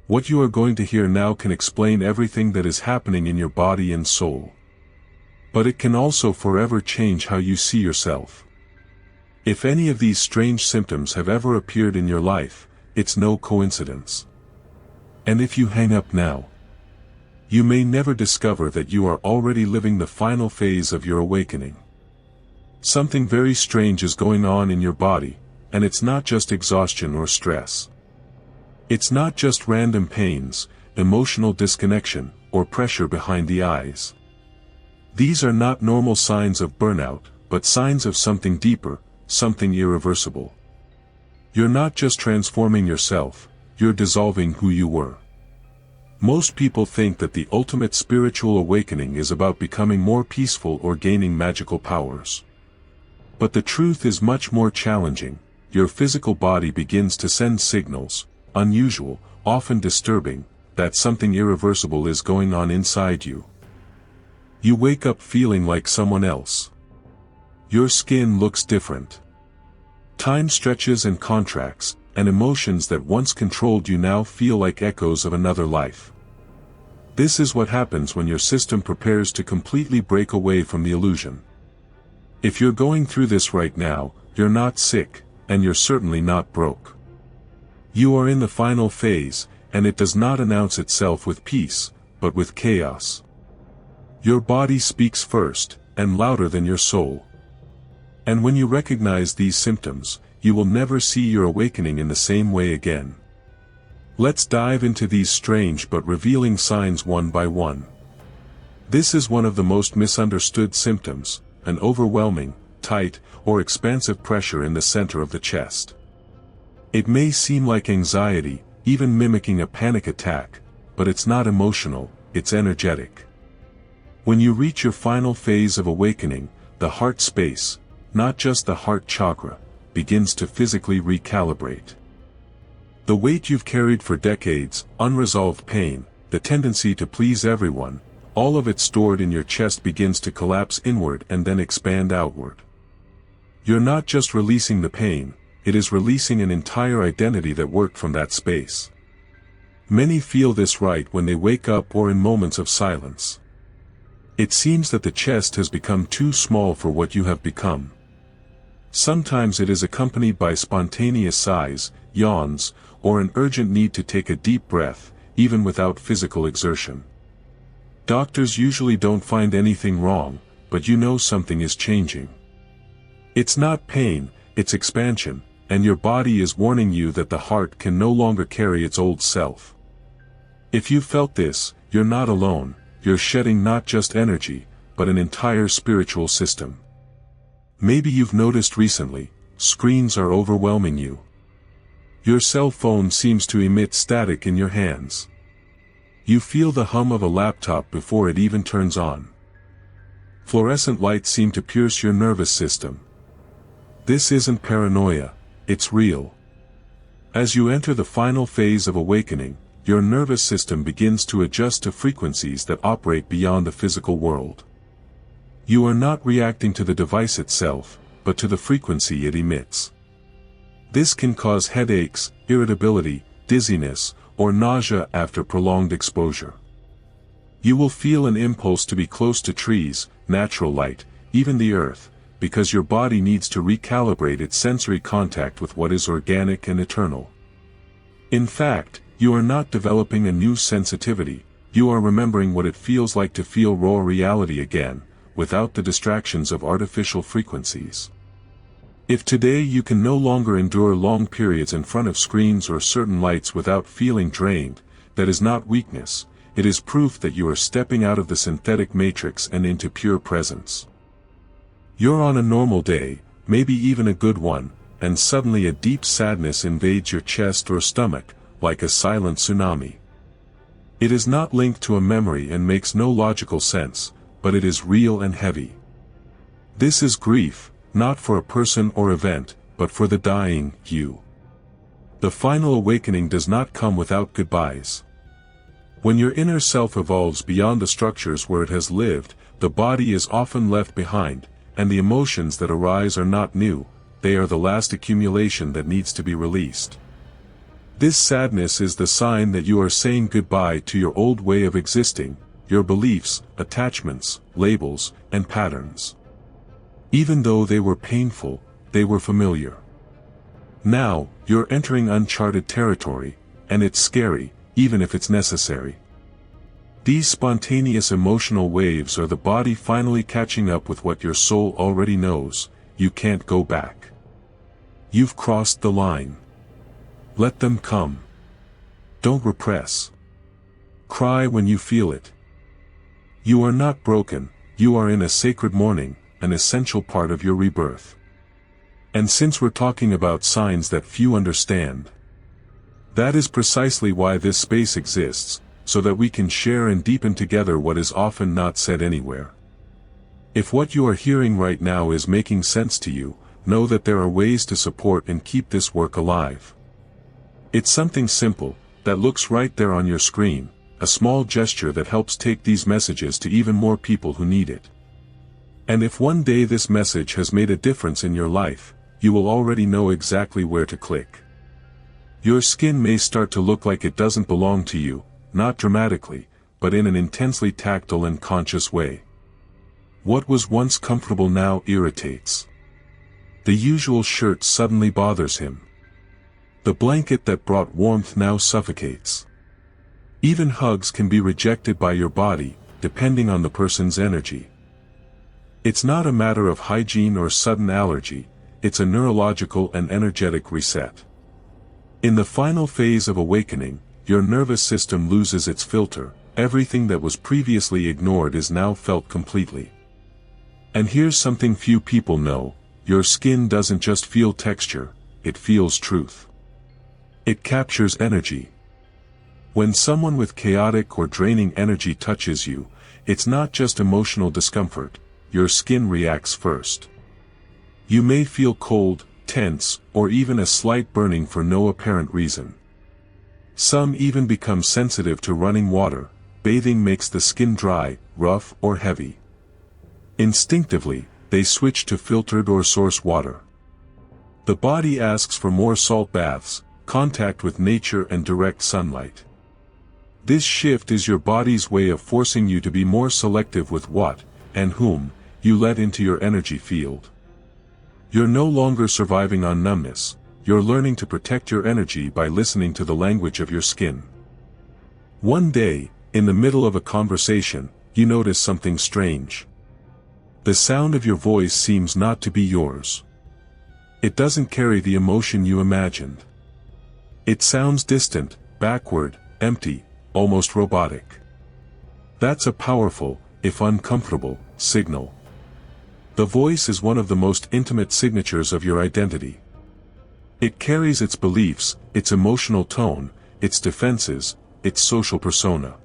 What you are going to hear now can explain everything that is happening in your body and soul. But it can also forever change how you see yourself. If any of these strange symptoms have ever appeared in your life, it's no coincidence. And if you hang up now, you may never discover that you are already living the final phase of your awakening. Something very strange is going on in your body, and it's not just exhaustion or stress. It's not just random pains, emotional disconnection, or pressure behind the eyes. These are not normal signs of burnout, but signs of something deeper, something irreversible. You're not just transforming yourself, you're dissolving who you were. Most people think that the ultimate spiritual awakening is about becoming more peaceful or gaining magical powers. But the truth is much more challenging. Your physical body begins to send signals, unusual, often disturbing, that something irreversible is going on inside you. You wake up feeling like someone else. Your skin looks different. Time stretches and contracts, and emotions that once controlled you now feel like echoes of another life. This is what happens when your system prepares to completely break away from the illusion. If you're going through this right now, you're not sick, and you're certainly not broke. You are in the final phase, and it does not announce itself with peace, but with chaos. Your body speaks first, and louder than your soul. And when you recognize these symptoms, you will never see your awakening in the same way again. Let's dive into these strange but revealing signs one by one. This is one of the most misunderstood symptoms, an overwhelming, tight, or expansive pressure in the center of the chest. It may seem like anxiety, even mimicking a panic attack, but it's not emotional, it's energetic. When you reach your final phase of awakening, the heart space, not just the heart chakra, begins to physically recalibrate. The weight you've carried for decades, unresolved pain, the tendency to please everyone, all of it stored in your chest begins to collapse inward and then expand outward. You're not just releasing the pain, it is releasing an entire identity that worked from that space. Many feel this right when they wake up or in moments of silence. It seems that the chest has become too small for what you have become. Sometimes it is accompanied by spontaneous sighs, yawns, or an urgent need to take a deep breath, even without physical exertion. Doctors usually don't find anything wrong, but you know something is changing. It's not pain, it's expansion, and your body is warning you that the heart can no longer carry its old self. If you felt this, you're not alone, you're shedding not just energy, but an entire spiritual system. Maybe you've noticed recently, screens are overwhelming you. Your cell phone seems to emit static in your hands. You feel the hum of a laptop before it even turns on. Fluorescent lights seem to pierce your nervous system. This isn't paranoia, it's real. As you enter the final phase of awakening, your nervous system begins to adjust to frequencies that operate beyond the physical world. You are not reacting to the device itself, but to the frequency it emits. This can cause headaches, irritability, dizziness, or nausea after prolonged exposure. You will feel an impulse to be close to trees, natural light, even the earth, because your body needs to recalibrate its sensory contact with what is organic and eternal. In fact, you are not developing a new sensitivity, you are remembering what it feels like to feel raw reality again, without the distractions of artificial frequencies. If today you can no longer endure long periods in front of screens or certain lights without feeling drained, that is not weakness, it is proof that you are stepping out of the synthetic matrix and into pure presence. You're on a normal day, maybe even a good one, and suddenly a deep sadness invades your chest or stomach, like a silent tsunami. It is not linked to a memory and makes no logical sense, but it is real and heavy. This is grief, not for a person or event, but for the dying you. The final awakening does not come without goodbyes. When your inner self evolves beyond the structures where it has lived, the body is often left behind, and the emotions that arise are not new, they are the last accumulation that needs to be released. This sadness is the sign that you are saying goodbye to your old way of existing, your beliefs, attachments, labels, and patterns. Even though they were painful, they were familiar. Now, you're entering uncharted territory, and it's scary, even if it's necessary. These spontaneous emotional waves are the body finally catching up with what your soul already knows: you can't go back. You've crossed the line. Let them come. Don't repress. Cry when you feel it. You are not broken, you are in a sacred mourning, an essential part of your rebirth. And since we're talking about signs that few understand, that is precisely why this space exists, so that we can share and deepen together what is often not said anywhere. If what you are hearing right now is making sense to you, know that there are ways to support and keep this work alive. It's something simple, that looks right there on your screen, a small gesture that helps take these messages to even more people who need it. And if one day this message has made a difference in your life, you will already know exactly where to click. Your skin may start to look like it doesn't belong to you, not dramatically, but in an intensely tactile and conscious way. What was once comfortable now irritates. The usual shirt suddenly bothers him. The blanket that brought warmth now suffocates. Even hugs can be rejected by your body, depending on the person's energy. It's not a matter of hygiene or sudden allergy, it's a neurological and energetic reset. In the final phase of awakening, your nervous system loses its filter, everything that was previously ignored is now felt completely. And here's something few people know: your skin doesn't just feel texture, it feels truth. It captures energy. When someone with chaotic or draining energy touches you, it's not just emotional discomfort, your skin reacts first. You may feel cold, tense, or even a slight burning for no apparent reason. Some even become sensitive to running water. Bathing makes the skin dry, rough, or heavy. Instinctively, they switch to filtered or source water. The body asks for more salt baths, contact with nature, and direct sunlight. This shift is your body's way of forcing you to be more selective with what, and whom, you let into your energy field. You're no longer surviving on numbness, you're learning to protect your energy by listening to the language of your skin. One day, in the middle of a conversation, you notice something strange. The sound of your voice seems not to be yours. It doesn't carry the emotion you imagined. It sounds distant, backward, empty, almost robotic. That's a powerful, if uncomfortable, signal. The voice is one of the most intimate signatures of your identity. It carries its beliefs, its emotional tone, its defenses, its social persona.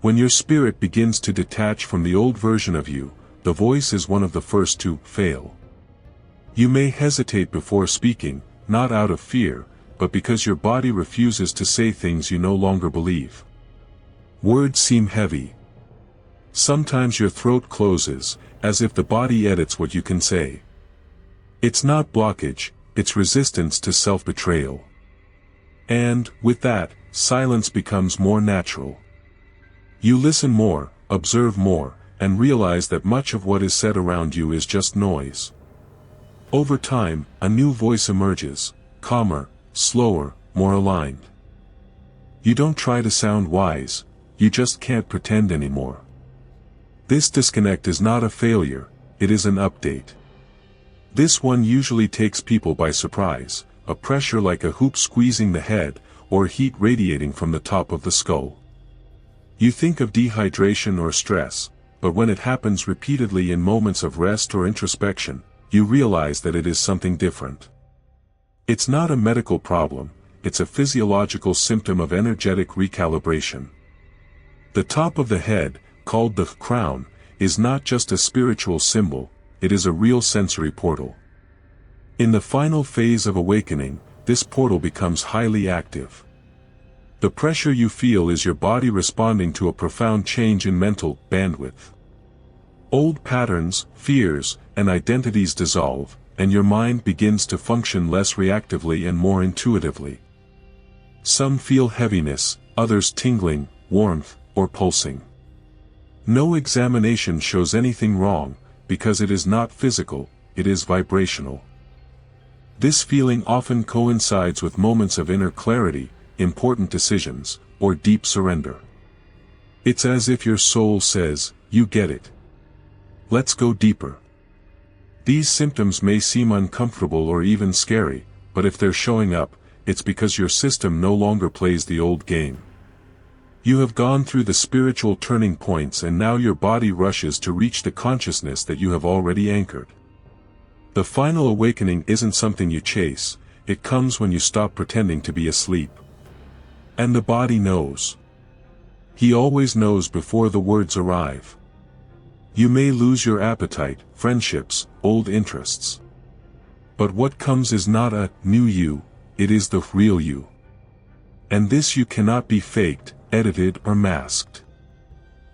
When your spirit begins to detach from the old version of you, the voice is one of the first to fail. You may hesitate before speaking, not out of fear, but because your body refuses to say things you no longer believe. Words seem heavy. Sometimes your throat closes, as if the body edits what you can say. It's not blockage, it's resistance to self-betrayal. And, with that, silence becomes more natural. You listen more, observe more, and realize that much of what is said around you is just noise. Over time, a new voice emerges, calmer, slower, more aligned. You don't try to sound wise, you just can't pretend anymore. This disconnect is not a failure, it is an update. This one usually takes people by surprise, a pressure like a hoop squeezing the head, or heat radiating from the top of the skull. You think of dehydration or stress, but when it happens repeatedly in moments of rest or introspection, you realize that it is something different. It's not a medical problem, it's a physiological symptom of energetic recalibration. The top of the head, called the crown, is not just a spiritual symbol, it is a real sensory portal. In the final phase of awakening, this portal becomes highly active. The pressure you feel is your body responding to a profound change in mental bandwidth. Old patterns, fears, and identities dissolve, and your mind begins to function less reactively and more intuitively. Some feel heaviness, others tingling, warmth, or pulsing. No examination shows anything wrong, because it is not physical, it is vibrational. This feeling often coincides with moments of inner clarity, important decisions, or deep surrender. It's as if your soul says, "You get it. Let's go deeper." These symptoms may seem uncomfortable or even scary, but if they're showing up, it's because your system no longer plays the old game. You have gone through the spiritual turning points and now your body rushes to reach the consciousness that you have already anchored. The final awakening isn't something you chase, it comes when you stop pretending to be asleep. And the body knows. He always knows before the words arrive. You may lose your appetite, friendships, old interests. But what comes is not a new you, it is the real you. And this you cannot be faked, edited or masked.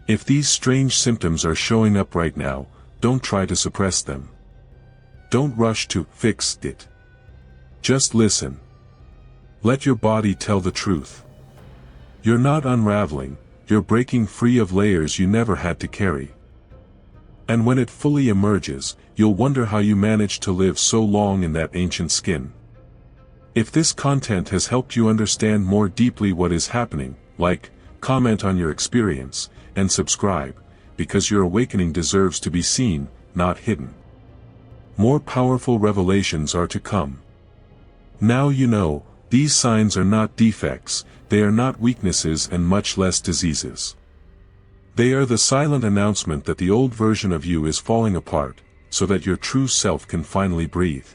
If these strange symptoms are showing up right now, don't try to suppress them. Don't rush to fix it. Just listen. Let your body tell the truth. You're not unraveling, you're breaking free of layers you never had to carry. And when it fully emerges, you'll wonder how you managed to live so long in that ancient skin. If this content has helped you understand more deeply what is happening, like, comment on your experience, and subscribe, because your awakening deserves to be seen, not hidden. More powerful revelations are to come. Now you know, these signs are not defects, they are not weaknesses and much less diseases. They are the silent announcement that the old version of you is falling apart, so that your true self can finally breathe.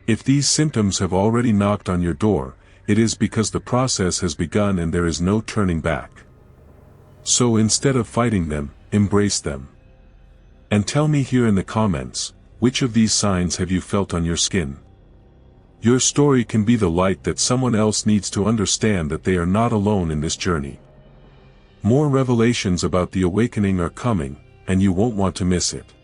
If these symptoms have already knocked on your door, it is because the process has begun and there is no turning back. So instead of fighting them, embrace them. And tell me here in the comments, which of these signs have you felt on your skin? Your story can be the light that someone else needs to understand that they are not alone in this journey. More revelations about the awakening are coming, and you won't want to miss it.